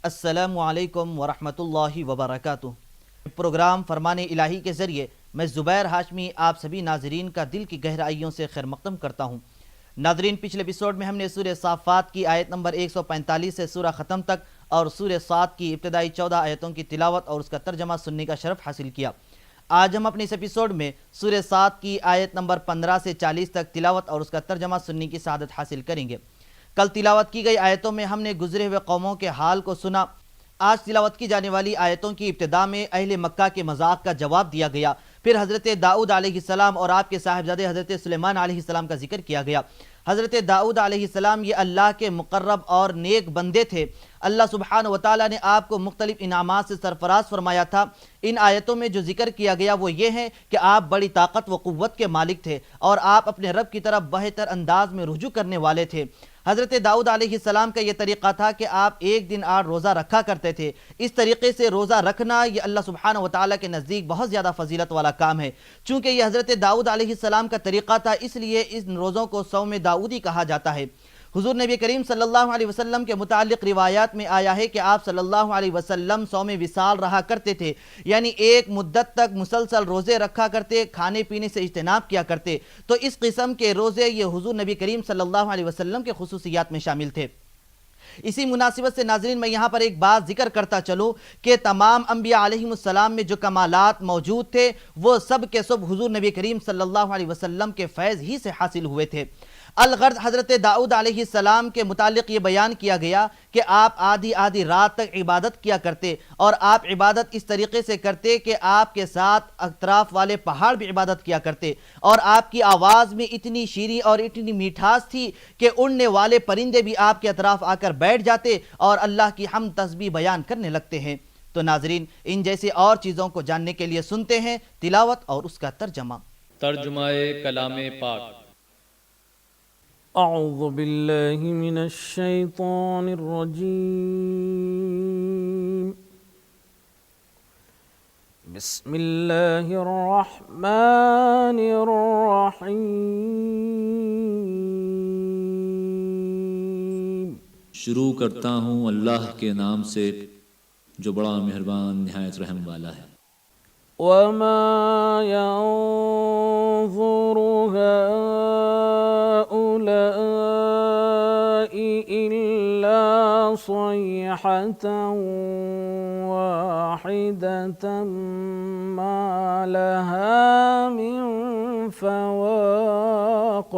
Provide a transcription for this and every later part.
अस्सलामु अलैकुम वरहमतुल्लाहि वबरकातुह। प्रोग्राम फरमान इलाही के ज़रिए मैं ज़ुबैर हाशमी आप सभी नाजरीन का दिल की गहराइयों से खैर मक़दम करता हूँ। नाजरीन, पिछले एपिसोड में हमने सूरह साफ़ात की आयत नंबर 145 से सूरह ख़त्म तक और सूरह साद की इब्तदाई 14 आयतों की तिलावत और उसका तर्जमा सुनने का शरफ़ हासिल किया। आज हम अपने इस एपिसोड में सूरह साद की आयत नंबर 15 से 40 तक तिलावत और उसका तर्जमा सुनने की सआदत हासिल करेंगे। कल तिलावत की गई आयतों में हमने गुजरे हुए कौमों के हाल को सुना। आज तिलावत की जाने वाली आयतों की इब्तिदा में अहले मक्का के मजाक का जवाब दिया गया। फिर हज़रत दाऊद अलैहिस्सलाम और आपके साहिबजादे हज़रत सुलेमान अलैहिस्सलाम का जिक्र किया गया। हज़रत दाऊद अलैहिस्सलाम ये अल्लाह के मुक़र्रब और नेक बंदे थे। अल्लाह सुब्हानहु व तआला ने आपको मुख्तलिफ इनामात से सरफराज फरमाया था। इन आयतों में जो जिक्र किया गया वो ये है कि आप बड़ी ताकत व क़ुव्वत के मालिक थे और आप अपने रब की तरफ बेहतर अंदाज में रुजू करने वाले थे। हज़रत दाऊद अलैहिस्सलाम का ये तरीक़ा था कि आप एक दिन 8 रोज़ा रखा करते थे। इस तरीके से रोज़ा रखना ये अल्लाह सुब्हानहु व तआला के नज़दीक बहुत ज़्यादा फजीलत वाला काम है। चूँकि ये हज़रत दाऊद अलैहिस्सलाम का तरीक़ा था, इसलिए इन रोज़ों को सौम दाऊदी कहा जाता है। हुज़ूर नबी करीम सल्लल्लाहु अलैहि वसल्लम के मुतालिक रिवायात में आया है कि आप सल्लल्लाहु अलैहि वसल्लम सौम विसाल रहा करते थे, यानी एक मुद्दत तक मुसलसल रोज़े रखा करते, खाने पीने से इज्तिनाब किया करते। तो इस किस्म के रोज़े ये हुज़ूर नबी करीम सल्लल्लाहु अलैहि वसल्लम के खुसूसियात में शामिल थे। इसी मुनासिबत से नाज़रीन मैं यहाँ पर एक बात जिक्र करता चलूँ कि तमाम अंबिया अलैहिमुस्सलाम में जो कमालात मौजूद थे वो सब के सब हुज़ूर नबी करीम सल्लल्लाहु अलैहि वसल्लम के फैज़ ही से हासिल हुए थे। अलगर्द हज़रत दाऊद अलैहिस्सलाम के मुतालिक ये बयान किया गया कि आप आधी आधी रात तक इबादत किया करते और आप इबादत इस तरीके से करते कि आपके साथ अतराफ़ वाले पहाड़ भी इबादत किया करते और आपकी आवाज़ में इतनी शीरी और इतनी मिठास थी कि उड़ने वाले परिंदे भी आपके अतराफ़ आकर बैठ जाते और अल्लाह की हम तस्बीह बयान करने लगते हैं। तो नाजरीन, इन जैसी और चीज़ों को जानने के लिए सुनते हैं तिलावत और उसका तर्जमा। तर्जुमाए कलामे पाक। अऊज़ु बिल्लाहि मिनश शैतानिर रजीम। बिस्मिल्लाहिर रहमानिर रहीम। शुरू करता हूँ अल्लाह के नाम से जो बड़ा मेहरबान निहायत रहम वाला है। वमा यंज़ुरु हाउलाइ इल्ला सयहतन वाहिदतन मा लहा मिन फवाक़।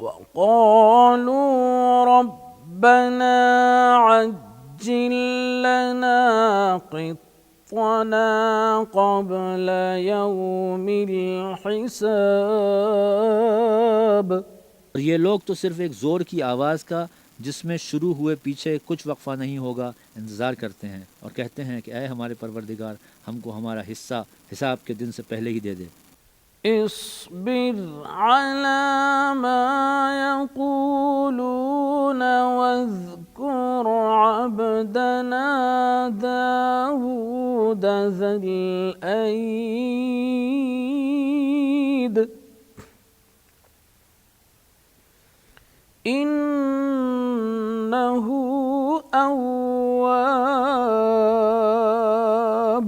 वक़ालू रब्बना अज्जिल लना क़ित्तना क़ब्ल यौमिल हिसाब। और ये लोग तो सिर्फ एक ज़ोर की आवाज़ का जिसमें शुरू हुए पीछे कुछ वक्फ़ा नहीं होगा इंतज़ार करते हैं और कहते हैं कि ऐ हमारे परवरदिगार, हमको हमारा हिस्सा हिसाब के दिन से पहले ही दे दे। इस्बिर अला मा यक़ूलून वज़्कुर अब्दना दाऊद ज़ल ऐद इन्नहु अव्वाब।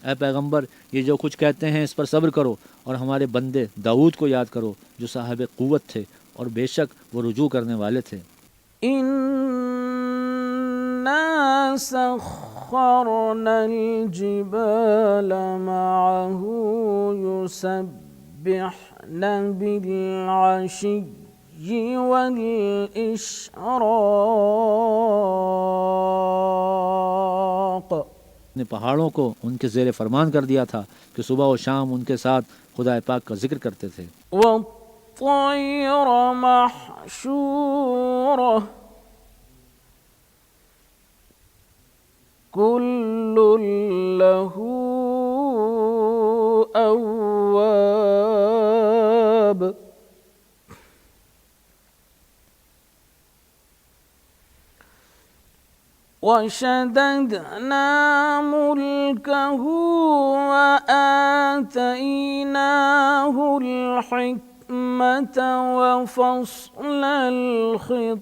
ऐ पैगंबर, ये जो कुछ कहते हैं इस पर सब्र करो और हमारे बंदे दाऊद को याद करो जो साहिब क़ुव्वत थे और बेशक वो रुजू करने वाले थे। इन्ना सख्खरनल जिबाल मअहू युसब्बिहना बिल अशिय्यि वल इशराक़। ने पहाड़ों को उनके ज़ेरे फरमान कर दिया था कि सुबह और शाम उनके साथ खुदा पाक का जिक्र करते थे। वत्तैर महशूरा कुल्लुन लहू अव्वाब। वशददना मुल्कहू वआतैनाहुल हिक्मत وفصل الخطاب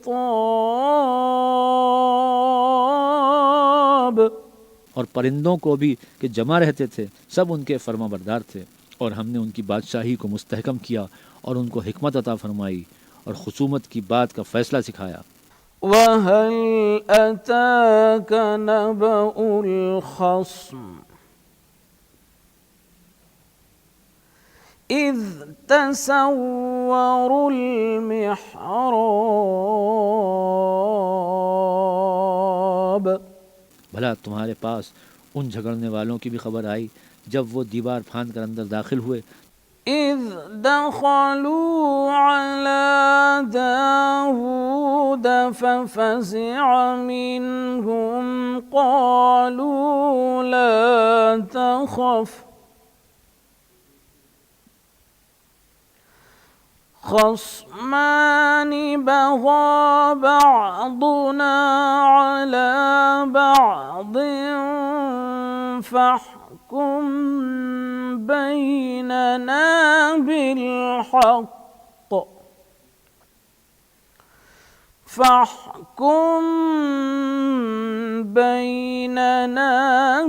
और परिंदों को भी कि जमा रहते थे, सब उनके फर्माबरदार थे, और हमने उनकी बादशाही को मुस्तहकम किया और उनको हिकमत अता फरमाई और खुसूमत की बात का फैसला सिखाया। वहल अताक नबउल खस्म इज़ तसव्वरुल मिहराब। भला तुम्हारे पास उन झगड़ने वालों की भी खबर आई जब वो दीवार फांद कर अंदर दाखिल हुए। इज़ दखलू अला दाऊद फफ़ज़िअ मिनहुम क़ालू ला तख़फ़ ख़स्मान बग़ा बअदुना अला बअदिन फ़हकुम बैनना बिलहक़ फ़हकुम बैनना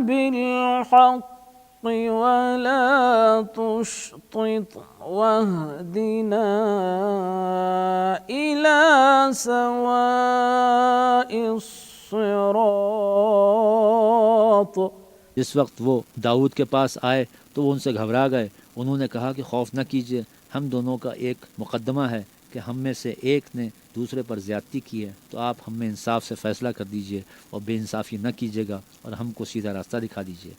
बिलहक़ वला तुश्तित वहदिना इला सवाइस सिरात। जिस वक्त वो दाऊद के पास आए तो वो उनसे घबरा गए। उन्होंने कहा कि खौफ न कीजिए, हम दोनों का एक मुकदमा है कि हम में से एक ने दूसरे पर ज़्यादती की है, तो आप हम में इंसाफ से फ़ैसला कर दीजिए और बेइंसाफ़ी न कीजिएगा और हमको सीधा रास्ता दिखा दीजिए।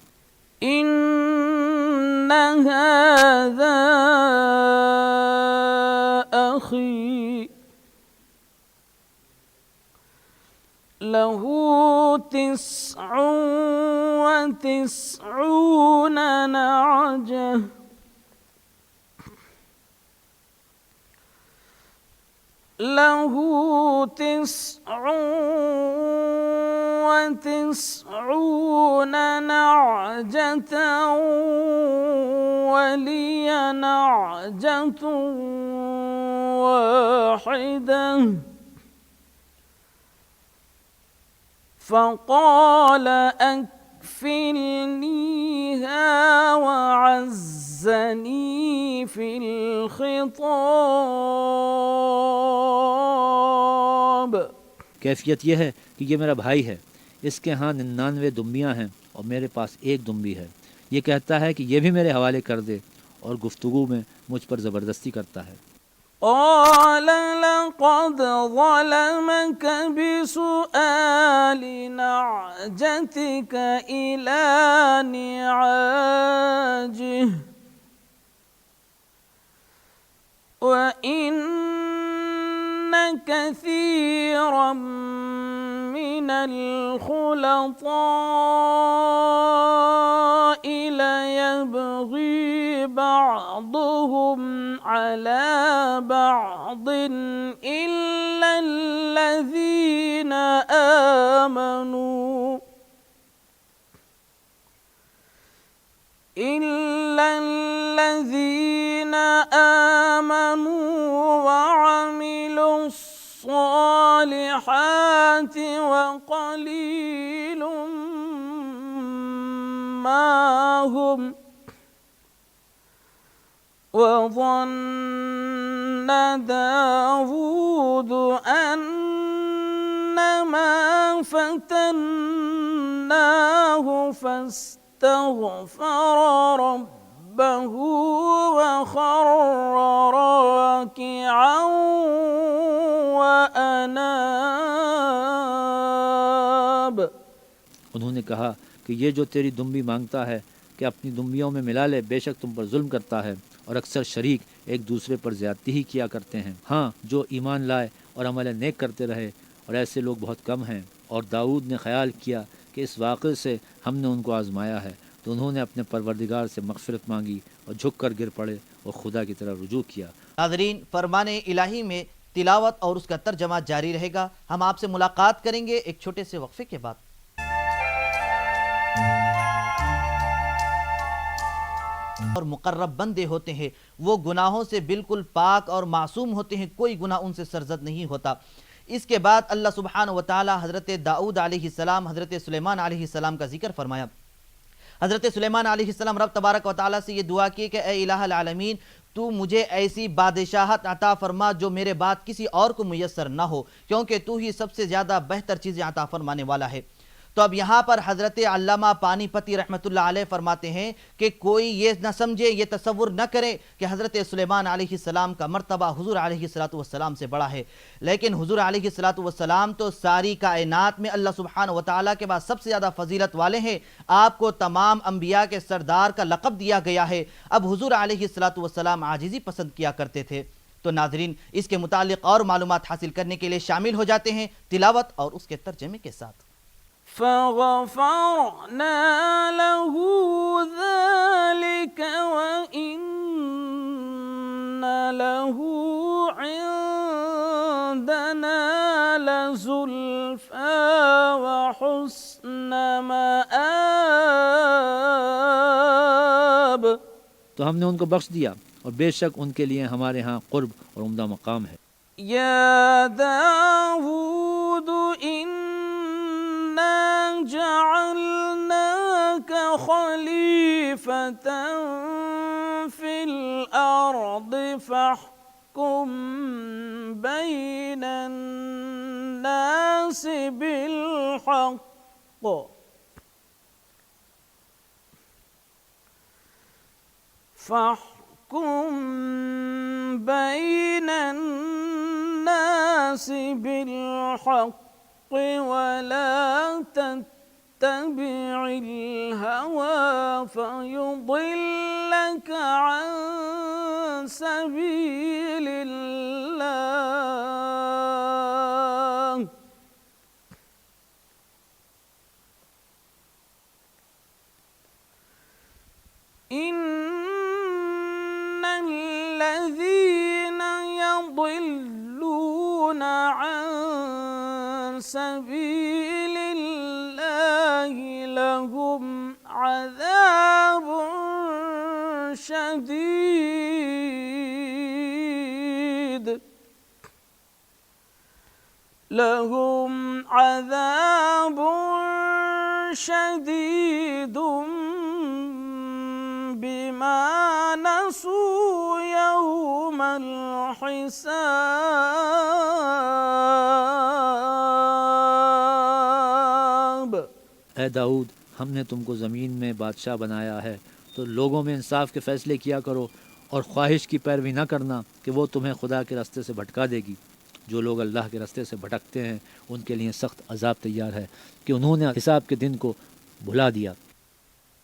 इन्न हाज़ा अख़ी लहू तिस्अुन व तिस्ऊन नअजह लहू तिस्अुन व तिस्ऊन नअजतन वलिय नअजतुन वाहिदह फ़क़ाल अकफ़िलनीहा वअज़्ज़नी फ़िल ख़िताब। कैफियत यह है कि ये मेरा भाई है, इसके यहाँ 99 दुम्बियाँ हैं और मेरे पास एक दुम्बी है। ये कहता है कि ये भी मेरे हवाले कर दे और गुफ्तगू में मुझ पर ज़बरदस्ती करता है। क़ाल लक़द ज़लमक बिसुआलि नअजतिक इला निआजिह व इन्न कसीरम मिनल खुलताइ लयबग़ी बअदुहुम अला बअदिन इल्ला अल्लज़ीना आमनू वअमिलुस्सालिहात वक़लीलुम मा हुम वज़न्न दाऊद अन्नमा फ़तन्नाहु फ़ास्तग़फ़र रब्बहु वख़र्र राकिअन वअनाब। उन्होंने कहा कि ये जो तेरी दुम्बी मांगता है कि अपनी दुम्बियों में मिला ले, बेशक तुम पर जुल्म करता है और अक्सर शरीक एक दूसरे पर ज़्यादती ही किया करते हैं। हाँ, जो ईमान लाए और अमल नेक करते रहे, और ऐसे लोग बहुत कम हैं। और दाऊद ने ख्याल किया कि इस वाक़े से हमने उनको आज़माया है, तो उन्होंने अपने परवरदिगार से मग़फ़िरत मांगी और झुक कर गिर पड़े और खुदा की तरफ रुजू किया। नाज़रीन, फ़रमाने इलाही में तिलावत और उसका तर्जमा जारी रहेगा। हम आपसे मुलाकात करेंगे एक छोटे से वक्फे के बाद। और मुकर्रब बंदे होते हैं, वो गुनाहों से बिल्कुल पाक और मासूम होते हैं, कोई गुनाह उनसे सरजद नहीं होता। इसके बाद अल्लाह सुब्हानहु व तआला हज़रत दाऊद अलैहिस्सलाम, हज़रत सुलेमान अलैहिस्सलाम का जिक्र फरमाया। हज़रत सुलेमान अलैहिस्सलाम रब तबारक व तआला से ये दुआ की कि ए इलाहुल आलमीन, तू मुझे ऐसी बादशाहत अता फरमा जो मेरे बाद किसी और को मुयस्सर ना हो, क्योंकि तू ही सबसे ज़्यादा बेहतर चीज़ें अता फरमाने वाला है। तो अब यहाँ पर हज़रत अल्लामा पानीपती रहमतुल्लाह अलैह फरमाते हैं कि कोई ये न समझे, ये तसव्वुर न करे कि हज़रत सुलेमान अलैहिस्सलाम का मर्तबा हुज़ूर अलैहिस्सलातु वस्सलाम से बड़ा है, लेकिन हुज़ूर अलैहिस्सलातु वस्सलाम तो सारी कायनात में अल्लाह सुब्हानहु व तआला के बाद सबसे ज़्यादा फजीलत वाले हैं। आपको तमाम अंबिया के सरदार का लक़ब दिया गया है। अब हुज़ूर अलैहिस्सलातु वस्सलाम आजिज़ी पसंद किया करते थे। तो नाज़रीन, इसके मुतालिक और मालूमात हासिल करने के लिए शामिल हो जाते हैं तिलावत और उसके तर्जमे के साथ। فغفرنا له ذلك وإن له عندنا لزلفى وحسن مآب। तो हमने उनको बख्श दिया और बेशक उनके लिए हमारे यहाँ कुर्ब और उम्दा मकाम है। या दाऊद जअलनाक खलीफतन फिल अर्द फहकुम बैनन नास बिल हक़ फहकुम बैनन नास बिल हक़ वला तत्तबि'ल हवा फयुदिल्लक अन सबीलिल्लाह। इन्नल्लज़ीन यضلون عن सबीलिल्लाहि लहुम अज़ाबुन शदीद लहुम अज़ाबुन शदीदुम बिमा नसू यौमल हिसाब। ए दाऊद, हमने तुमको ज़मीन में बादशाह बनाया है, तो लोगों में इंसाफ के फ़ैसले किया करो और ख्वाहिश की पैरवी न करना कि वो तुम्हें खुदा के रास्ते से भटका देगी। जो लोग अल्लाह के रास्ते से भटकते हैं उनके लिए सख्त अजाब तैयार है कि उन्होंने हिसाब के दिन को भुला दिया।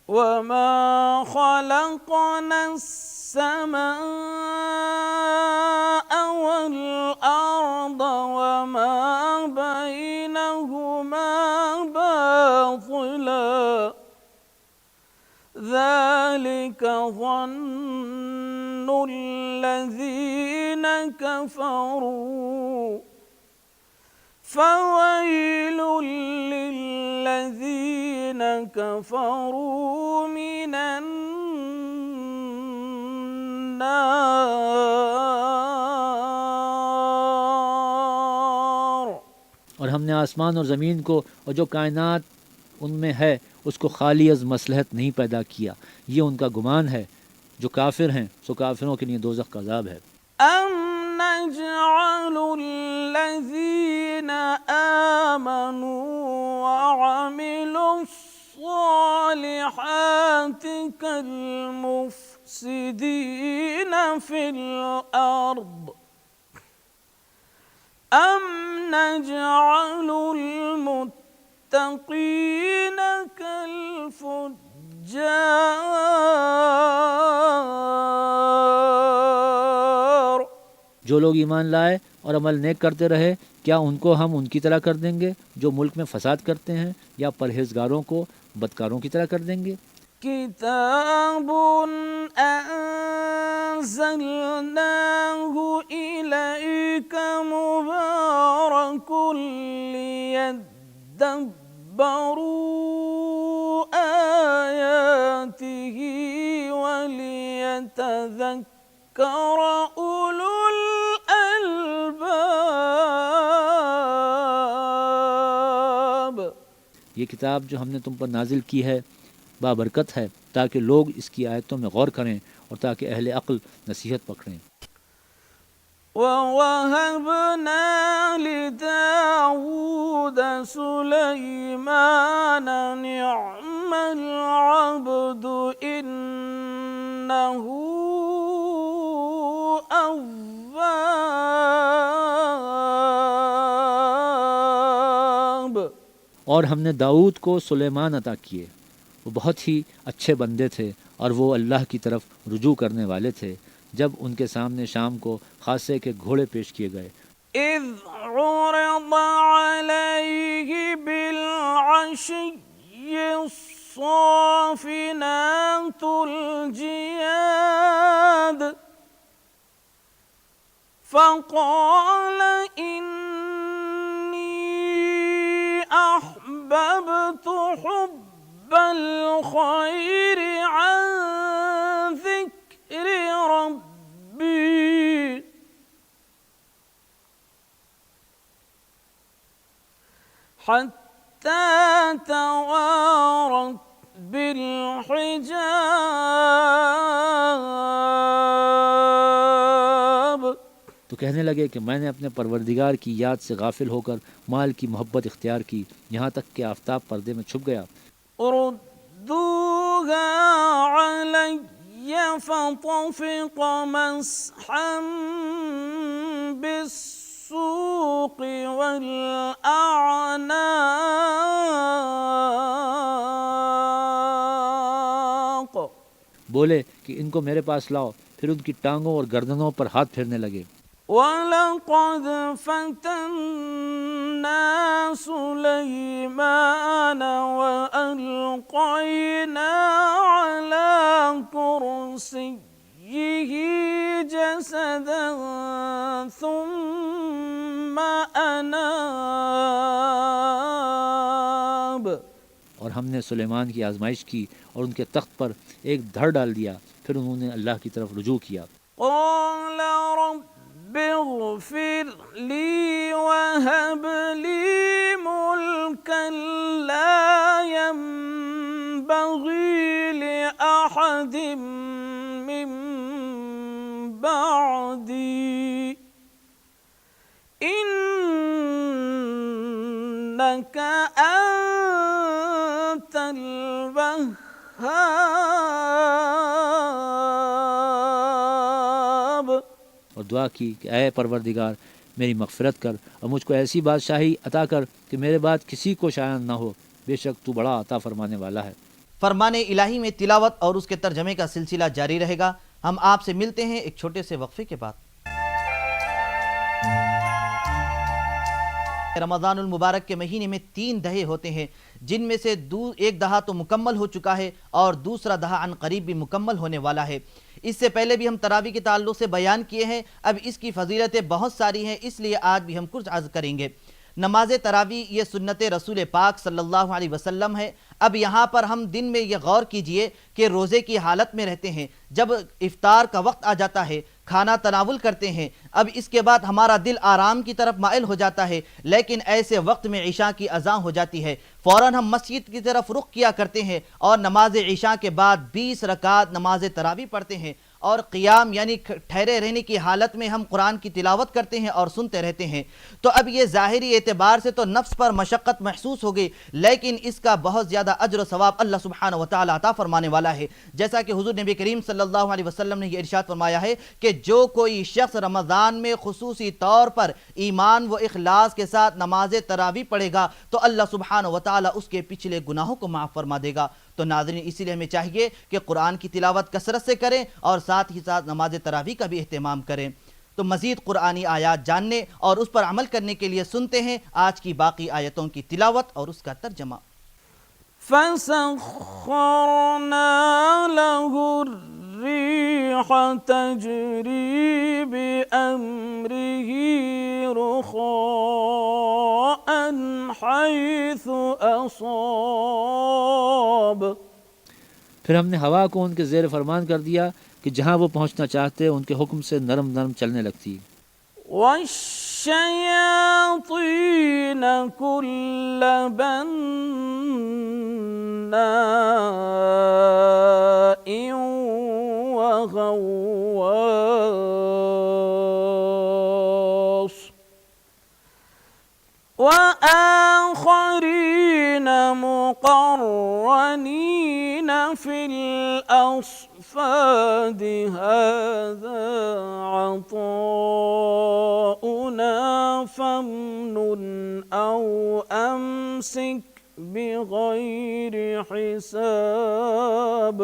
वमा खलक़ना अस्समाअ वल अर्द वमा बैनहुमा बातिला ज़ालिका ज़न्नुल्लज़ीन कफ़रू फ़वैलुल लिल्लज़ीन कफ़रू मिनन नार। और हमने आसमान और ज़मीन को और जो कायनात उनमें है उसको खाली अज़ मसलहत नहीं पैदा किया। ये उनका गुमान है। जो काफिर हैं सो काफिरों के लिए दोज़ख का अज़ाब है। अम नजअलुल्लज़ीन आमनू वअमिलुस्सालिहाति कल्मुफ्सिदीन फिल अर्द अम नजअलुल मुत्तक़ीन कल्फुज्जार। जो लोग ईमान लाए और अमल नेक करते रहे, क्या उनको हम उनकी तरह कर देंगे जो मुल्क में फसाद करते हैं, या परहेजगारों को बदकारों की तरह कर देंगे? किताबुन अंज़लनाहु इलैका मुबारकुन लियद्दब्बरू आयातिही वलियतज़क्करा يتذكر أولو الألباب। ये किताब जो हमने तुम पर नाजिल की है बाबरकत है ताकि लोग इसकी आयतों में गौर करें और ताकि अहले अक्ल नसीहत पकड़ें। ووهبنا لداود سليمان نعم العبد إنه أواب। और हमने दाऊद को सुलेमान अता किए, वो बहुत ही अच्छे बंदे थे और वो अल्लाह की तरफ रुजू करने वाले थे। जब उनके सामने शाम को खासे के घोड़े पेश किए गए। إذ عرض عليه بالعشي الصافنات الجياد فقال إني أحببت حب الخير عن ذكر ربي حتى توارت بالحجاب। तो कहने लगे कि मैंने अपने परवरदिगार की याद से गाफिल होकर माल की मोहब्बत इख्तियार की, यहाँ तक कि आफताब पर्दे में छुप गया। ردوها علي فطفق مسحا بالسوق والأعناق। बोले कि इनको मेरे पास लाओ, फिर उनकी टांगों और गर्दनों पर हाथ फेरने लगे। ولقد فتنا سليمان وألقينا على كرسيه جسدا ثم أناب। और हमने सुलेमान की आजमाइश की और उनके तख्त पर एक धड़ डाल दिया, फिर उन्होंने अल्लाह की तरफ रुजू किया। قال رب اغفر لي وهب لي ملكا لا ينبغي لأحد من بعدي إنك أنت الوهاب। और दुआ की कि ऐ परवरदिगार मेरी मग़फ़िरत कर और मुझको ऐसी बादशाही अता कर कि मेरे बाद किसी को शायद ना हो, बेशक तू बड़ा अता फरमाने वाला है। फरमाने इलाही में तिलावत और उसके तर्जमे का सिलसिला जारी रहेगा। हम आपसे मिलते हैं एक छोटे से वक्फे के बाद। रमज़ानुल मुबारक के महीने में 3 दहे होते हैं, जिनमें से एक दहा तो मुकम्मल हो चुका है और दूसरा दहा अन करीब भी मुकम्मल होने वाला है। इससे पहले भी हम तरावी के ताल्लुक़ से बयान किए हैं। अब इसकी फजीलतें बहुत सारी हैं, इसलिए आज भी हम कुछ अर्ज़ करेंगे। नमाज तरावी ये सुन्नत रसूल पाक सल्लल्लाहु अलैहि वसल्लम है। अब यहाँ पर हम दिन में ये गौर कीजिए कि रोज़े की हालत में रहते हैं, जब इफ्तार का वक्त आ जाता है खाना तनावुल करते हैं, अब इसके बाद हमारा दिल आराम की तरफ माइल हो जाता है, लेकिन ऐसे वक्त में ईशा की अज़ान हो जाती है, फ़ौरन हम मस्जिद की तरफ रुख किया करते हैं और नमाज ईशा के बाद 20 रकात नमाज तरावी पढ़ते हैं और क़ियाम यानी ठहरे रहने की हालत में हम कुरान की तिलावत करते हैं और सुनते रहते हैं। तो अब ये ज़ाहिरी एतबार से तो नफ्स पर मशक्क़त महसूस हो गई, लेकिन इसका बहुत ज़्यादा अज्र सवाब अल्लाह सुब्हानहु व तआला अता फरमाने वाला है। जैसा कि हुज़ूर नबी करीम सल्लल्लाहु अलैहि वसल्लम ने यह इरशाद फरमाया है कि जो कोई शख्स रमज़ान में खुसूसी तौर पर ईमान व इखलास के साथ नमाज तरावी पढ़ेगा तो अल्लाह सुब्हानहु व तआला उसके पिछले गुनाहों को माफ़ फरमा देगा। तो नाज़रीन, इसीलिए हमें चाहिए कि कुरान की तिलावत कसरत से करें और साथ ही साथ नमाज तरावी का भी एहतमाम करें। तो मज़ीद कुरानी आयात जानने और उस पर अमल करने के लिए सुनते हैं आज की बाकी आयतों की तिलावत और उसका तर्जमा। फसख्खरना लहु الريح تجري بأمره رخاء حيث أصاب। फिर हमने हवा को उनके ज़ेर फरमान कर दिया कि कि जहाँ वो पहुँचना चाहते उनके हुक्म से नरम नरम चलने लगती। वश्शयातीन कुल्ल बन्नाइन व गव्वास وآخرين مقرنين في الأصفاد هذا عطاؤنا فامنن أو أمسك بغير حساب।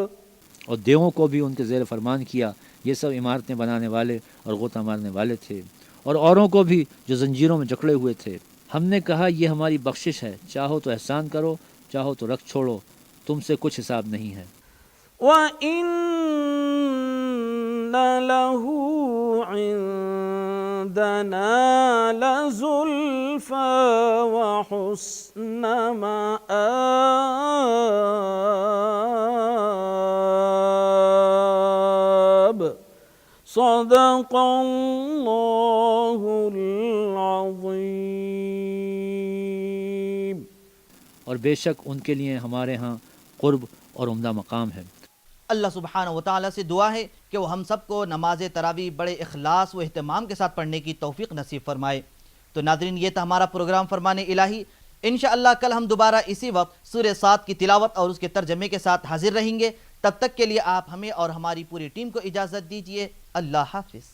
और देवों को भी उनके ज़ेर फरमान किया। ये सब इमारतें बनाने वाले और गोता मारने वाले थे, और औरों को भी जो जंजीरों में जकड़े हुए थे। हमने कहा ये हमारी बख्शिश है, चाहो तो एहसान करो, चाहो तो रख छोड़ो, तुमसे कुछ हिसाब नहीं है। وَإِنَّ لَهُ عِندَنَا لَزُلْفَى وَحُسْنَ مَآبٍ صدق الله العظيم। और बेशक उनके लिए हमारे यहाँ क़ुर्ब और उम्दा मकाम है। अल्लाह सुब्हानहू व तआला से दुआ है कि वो हम सबको नमाज तरावी बड़े इखलास व एहतमाम के साथ पढ़ने की तौफीक नसीब फरमाए। तो नाज़रीन, ये था हमारा प्रोग्राम फरमाने इलाही। इंशाअल्लाह कल हम दोबारा इसी वक्त सूरह साद की तिलावत और उसके तर्जमे के साथ हाजिर रहेंगे। तब तक के लिए आप हमें और हमारी पूरी टीम को इजाज़त दीजिए। अल्लाह हाफिज़।